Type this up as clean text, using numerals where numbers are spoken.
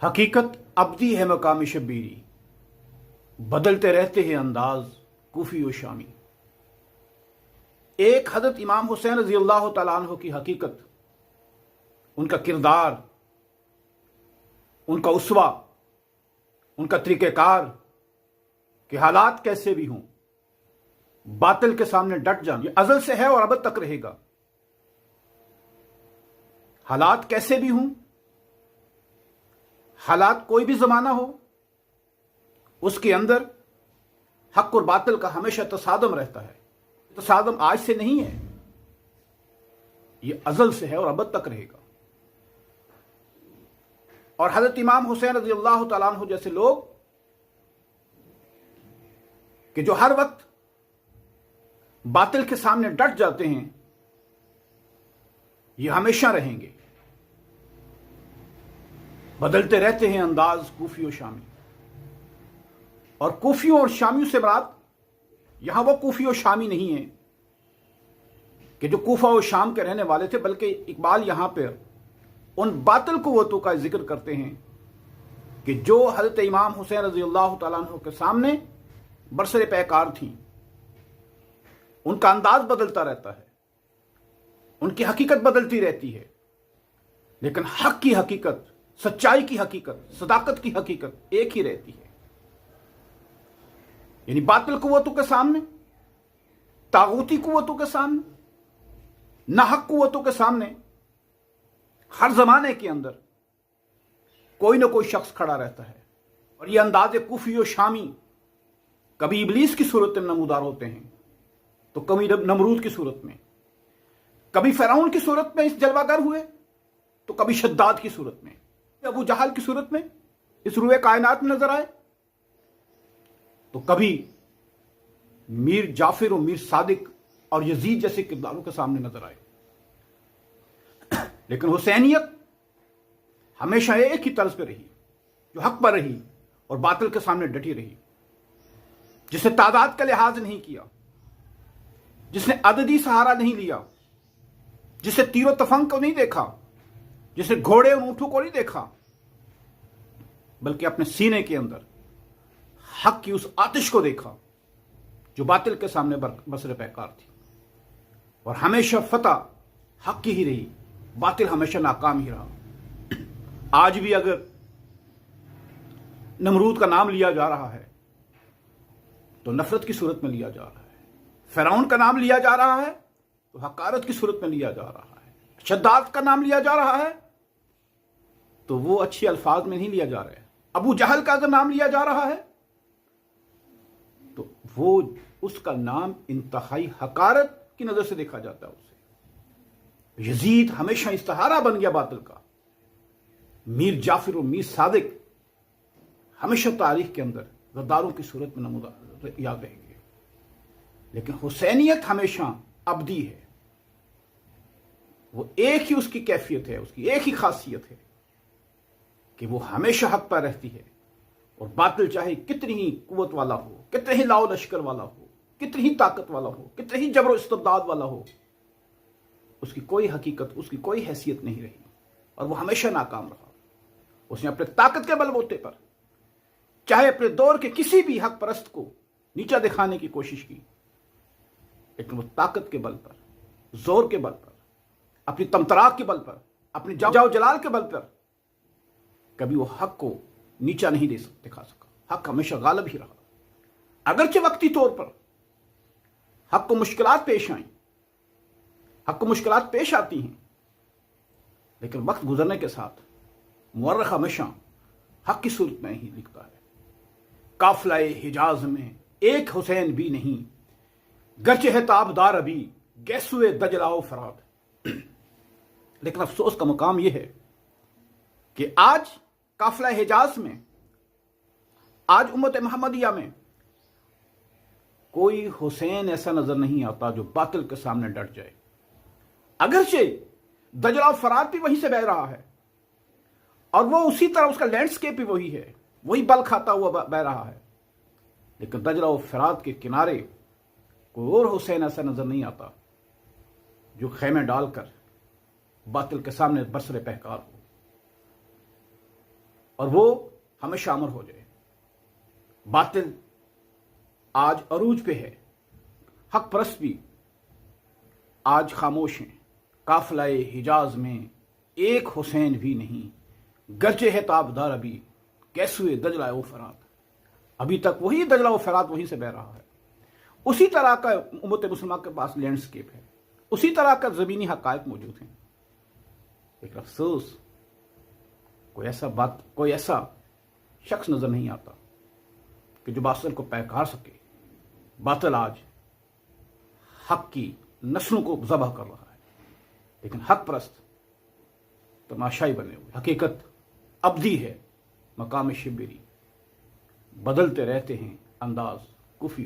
हकीकत अब्दी है मकाम शब्बीरी, बदलते रहते हैं अंदाज कूफी व शामी। एक हजरत इमाम हुसैन रजी अल्लाह तआला अन्हु की हकीकत, उनका किरदार, उनका उसवा, उनका तरीक़ेकार कि हालात कैसे भी हों बातिल के सामने डट जाना, ये अज़ल से है और अब तक रहेगा। हालात कैसे भी हों, हालात कोई भी ज़माना हो, उसके अंदर हक और बातिल का हमेशा तसादम रहता है। तसादम आज से नहीं है, ये अज़ल से है और अब तक रहेगा। और हज़रत इमाम हुसैन रज़ी अल्लाह तआला अन्हु जैसे लोग कि जो हर वक्त बातिल के सामने डट जाते हैं, ये हमेशा रहेंगे। बदलते रहते हैं अंदाज कूफी और शामी। और कूफियों और शामियों से मुराद यहां वो कूफी और शामी नहीं है कि जो कूफा और शाम के रहने वाले थे, बल्कि इकबाल यहां पर उन बातिल कुव्वतों का जिक्र करते हैं कि जो हजरत इमाम हुसैन रज़ी अल्लाह तआला अन्हु के सामने बरसरे पैकार थीं। उनका अंदाज बदलता रहता है, उनकी हकीकत बदलती रहती है, लेकिन हक की हकीकत, सच्चाई की हकीकत, सदाकत की हकीकत एक ही रहती है। यानी बातिल कुव्वतों के सामने, तागूती कुव्वतों के सामने, नाहक कुव्वतों के सामने हर जमाने के अंदर कोई ना कोई शख्स खड़ा रहता है। और यह अंदाज कूफी और शामी कभी इबलीस की सूरत में नमूदार होते हैं, तो कभी नमरूद की सूरत में, कभी फिरौन की सूरत में इस जलवागर हुए, तो कभी शद्दाद की सूरत में, अबू जहल की सूरत में इस रूए कायनात में नजर आए, तो कभी मीर जाफिर और मीर सादिक और यजीद जैसे किरदारों के सामने नजर आए। लेकिन हुसैनियत हमेशा एक ही तर्ज पर रही, जो हक पर रही और बातिल के सामने डटी रही, जिसने तादाद का लिहाज नहीं किया, जिसने अददी सहारा नहीं लिया, जिसे तीरो तफंग को नहीं देखा, जिसे घोड़े और ऊंटों को नहीं देखा, बल्कि अपने सीने के अंदर हक की उस आतिश को देखा जो बातिल के सामने बसरे पैकार थी। और हमेशा फतह हक की ही रही, बातिल हमेशा नाकाम ही रहा। आज भी अगर नमरूद का नाम लिया जा रहा है तो नफरत की सूरत में लिया जा रहा है, फिरौन का नाम लिया जा रहा है तो हकारत की सूरत में लिया जा रहा है, शद्दाद का नाम लिया जा रहा है तो वो अच्छे अल्फाज में नहीं लिया जा रहा है, अबू जहल का अगर नाम लिया जा रहा है तो वो उसका नाम इंतहाई हकारत की नजर से देखा जाता है। उसे यजीद हमेशा इस्तिहारा बन गया बातिल का। मीर जाफिर और मीर सादिक हमेशा तारीख के अंदर गद्दारों की सूरत में नमूदार याद रहेंगे। लेकिन हुसैनियत हमेशा अब्दी है, वो एक ही उसकी कैफियत है, उसकी एक ही खासियत है कि वो हमेशा हक पर रहती है। और बातिल चाहे कितनी ही कुव्वत वाला हो, कितने ही लाओ लश्कर वाला हो, कितनी ही ताकत वाला हो, कितने ही जबरो इस्तिबदाद वाला हो, उसकी कोई हकीकत, उसकी कोई हैसियत नहीं रही और वो हमेशा नाकाम रहा। उसने अपने ताकत के बलबूते पर चाहे अपने दौर के किसी भी हक परस्त को नीचा दिखाने की कोशिश की, लेकिन वो ताकत के बल पर, जोर के बल पर, अपनी तमतराक के बल पर, अपनी जाओ जलाल के बल पर कभी वो हक को नीचा नहीं दिखा सका। हक हमेशा गालिब ही रहा। अगरचे वक्ती तौर पर हक को मुश्किलात पेश आई, हक को मुश्किलात पेश आती हैं, लेकिन वक्त गुजरने के साथ मुअर्रिख हमेशा हक की सूरत में ही लिखता है। काफिलाए हिजाज में एक हुसैन भी नहीं, गरचे है ताबदार अभी गैसुए दजलाओ फराद। लेकिन अफसोस का मुकाम यह है कि आज काफिला हिजाज में, आज उम्मत मोहम्मदिया में कोई हुसैन ऐसा नजर नहीं आता जो बातिल के सामने डट जाए। अगरचे दजला फराद भी वहीं से बह रहा है और वो उसी तरह, उसका लैंडस्केप भी वही है, वही बल खाता हुआ बह रहा है, लेकिन दजला और फराद के किनारे कोई और हुसैन ऐसा नजर नहीं आता जो खेमे डालकर बातिल के सामने बरसरे पहकार हो। اور وہ ہمیشہ امر ہو جائے۔ باطل آج عروج پہ ہے، حق پرست بھی آج خاموش ہیں۔ قافلہ حجاز میں ایک حسین بھی نہیں، گرچہ ہے تابدار ابھی کیسوئے دجلہ و فرات۔ ابھی تک وہی دجلہ و فرات وہیں سے بہ رہا ہے۔ اسی طرح کا امت مسلمہ کے پاس لینڈسکیپ ہے، اسی طرح کا زمینی حقائق موجود ہیں۔ لیکن افسوس کوئی ایسا شخص نظر نہیں آتا کہ جو باطل کو پیکار سکے۔ باطل آج حق کی نسلوں کو ذبح کر رہا ہے، لیکن حق پرست تماشائی بنے ہوئے۔ حقیقت ابدی ہے، مقام شبری بدلتے رہتے ہیں انداز کفی۔